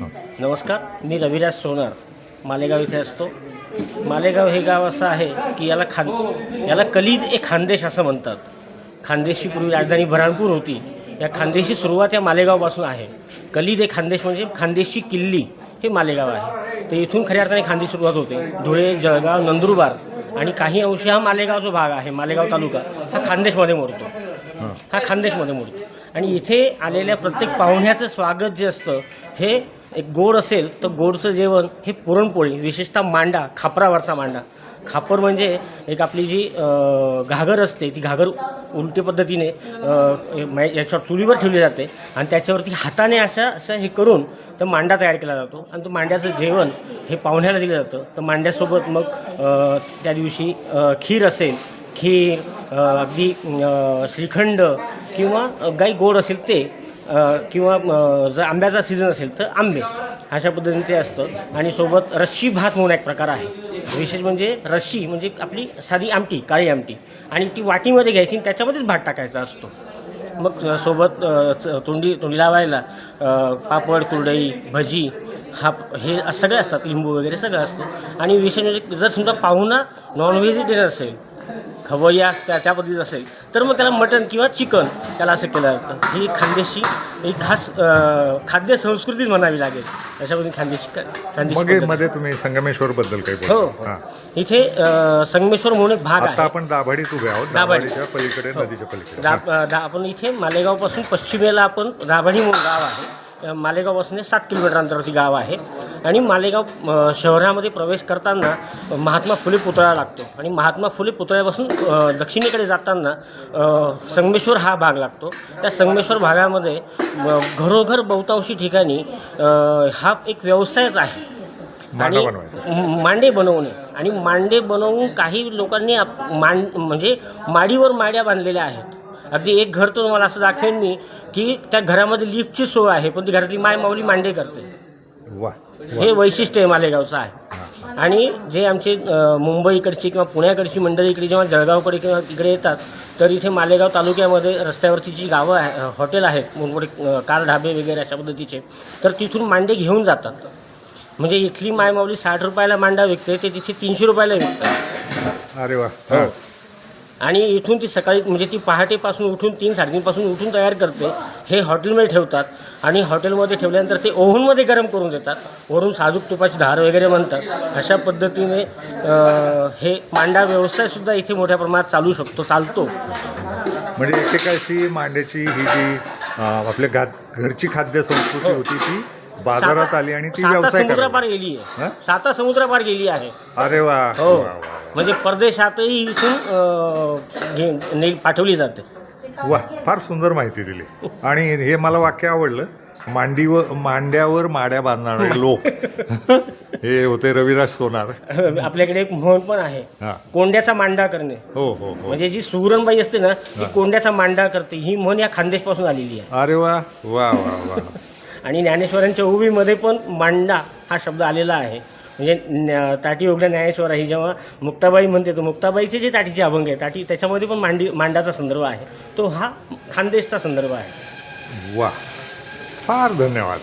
नमस्कार, मी रविराज सोनार मालेगाव इथे असतो. मालेगाव हे गाव असं आहे की याला कलीद ए खानदेश असं म्हणतात. खानदेशची पूर्वी राजधानी बऱ्हाणपूर होती. या खानदेशची सुरुवात या मालेगावपासून आहे. कलीद ए खानदेश म्हणजे खानदेशची किल्ली हे मालेगाव आहे. तर इथून खऱ्या अर्थाने खानदेश सुरुवात होते. धुळे, जळगाव, नंदुरबार आणि काही अंश हा मालेगाव जो भाग आहे, मालेगाव तालुका हा खानदेशमध्ये मोडतो. आणि इथे आलेल्या प्रत्येक पाहुण्याचं स्वागत जे असतं हे एक गोड असेल तर गोडचं जेवण हे पुरणपोळी, विशेषतः मांडा, खापरावरचा मांडा. खापर म्हणजे एक आपली जी घागर असते, ती घागर उलटी पद्धतीने याच्यावर चुलीवर ठेवली जाते आणि त्याच्यावरती हाताने असं हे करून तर मांडा तयार केला जातो आणि तो मांड्याचं जेवण हे पाहुण्याला दिलं जातं. तर मांड्यासोबत मग त्या दिवशी खीर असेल, अगदी श्रीखंड किंवा काही गोड असेल ते, किंवा जर आंब्याचा सीझन असेल तर आंबे, अशा पद्धतीने ते असतं. आणि सोबत रस्सी भात म्हणून एक प्रकार आहे. विशेष म्हणजे रस्सी म्हणजे आपली साधी आमटी, काळी आमटी, आणि ती वाटीमध्ये घ्यायची आणि त्याच्यामध्येच भात टाकायचा असतो. मग सोबत तोंडी लावायला पापड, कुरडई, भजी हे सगळे असतात, लिंबू वगैरे सगळं असतं. आणि विशेष म्हणजे जर समजा पाहुणा नॉनव्हेजिटेरियन असेल, खवय्या त्या पद्धतीत असेल तर मग त्याला मटण किंवा चिकन त्याला असं केलं जातं. ही खानदेशी एक खास खाद्य संस्कृतीच म्हणावी लागेल. अशा पद्धतीने मध्ये तुम्ही संगमेश्वरबद्दल काही हो, इथे संगमेश्वर म्हणून एक भाग आहे. आता आपण दाभाडीत उभे आहोत. दाभाडीच्या पलीकडे, नदीच्या पलीकडे आपण इथे मालेगावपासून पश्चिमेला आपण दाभाडी म्हणून गाव आहे. मालेगावपासून 7 किलोमीटर अंतरावरती गाव आहे. आणि मालेगाव शहरामध्ये प्रवेश करताना महात्मा फुले पुतळा लागतो आणि महात्मा फुले पुतळ्यापासून दक्षिणेकडे जाताना संगमेश्वर हा भाग लागतो. त्या संगमेश्वर भागामध्ये घरोघर बहुतांशी ठिकाणी हा एक व्यवसायच आहे. आणि मांडे बनवणे, आणि मांडे बनवून काही लोकांनी म्हणजे माडीवर माड्या बांधलेल्या आहेत. अगदी एक घर तो तुम्हाला असं दाखवेन मी की त्या घरामध्ये लिफ्टची सोय आहे, पण ती घरातली माऊली मांडे करते. हे वैशिष्ट्य आहे मालेगावचं आहे. आणि जे आमचे मुंबईकडची किंवा पुण्याकडची मंडळी इकडे जेव्हा जळगावकडे किंवा इकडे येतात तर इथे मालेगाव तालुक्यामध्ये रस्त्यावरती जी गावं आहे, हॉटेल आहेत मोठमोठे, कार ढाबे वगैरे अशा पद्धतीचे, तर तिथून मांडे घेऊन जातात. म्हणजे इथली माऊली 60 रुपयाला मांडा विकते, ते तिथे 300 रुपयाला विकतात. अरे वा. आणि इथून ती सकाळी म्हणजे ती पहाटेपासून उठून 3-3:30 पासून उठून तयार करते. हे हॉटेलमध्ये ठेवतात आणि हॉटेलमध्ये ठेवल्यानंतर ते ओव्हनमध्ये गरम करून देतात. वरून साजूक तुपाची धार वगैरे म्हणतात. अशा पद्धतीने हे मांडा व्यवसायसुद्धा इथे मोठ्या प्रमाणात चालतो. म्हणजे एकेकाशी मांड्याची ही जी आपल्या घरची खाद्य संस्कृती होती ती बाजारात आली आणि ती व्यवसाय समुद्रापार गेली आहे. 7 समुद्रापार गेली आहे. अरे वा. हो, म्हणजे परदेशातही इथून पाठवली जाते. वा, फार सुंदर माहिती दिली. आणि हे मला वाक्य आवडलं, मांड्यावर माड्या बांधणारे लोक. हे होते रविराज सोनार. आपल्याकडे एक म्हण पण आहे, कोंड्याचा मांडा करणे. हो. म्हणजे जी सुगरणबाई असते ना, ती कोंड्याचा मांडा करते. ही म्हण या खानदेशपासून आलेली आहे. अरे वा वा वा. आणि ज्ञानेश्वरांच्या उभीमध्ये पण मांडा हा शब्द आलेला आहे. म्हणजे ताटी उघड्या ज्ञानेश्वर ही जेव्हा मुक्ताबाई म्हणते, तर मुक्ताबाईचे जे ताटीचे अभंग आहे त्याच्यामध्ये पण मांडाचा संदर्भ आहे. तो हा खानदेशचा संदर्भ आहे. वा, फार धन्यवाद.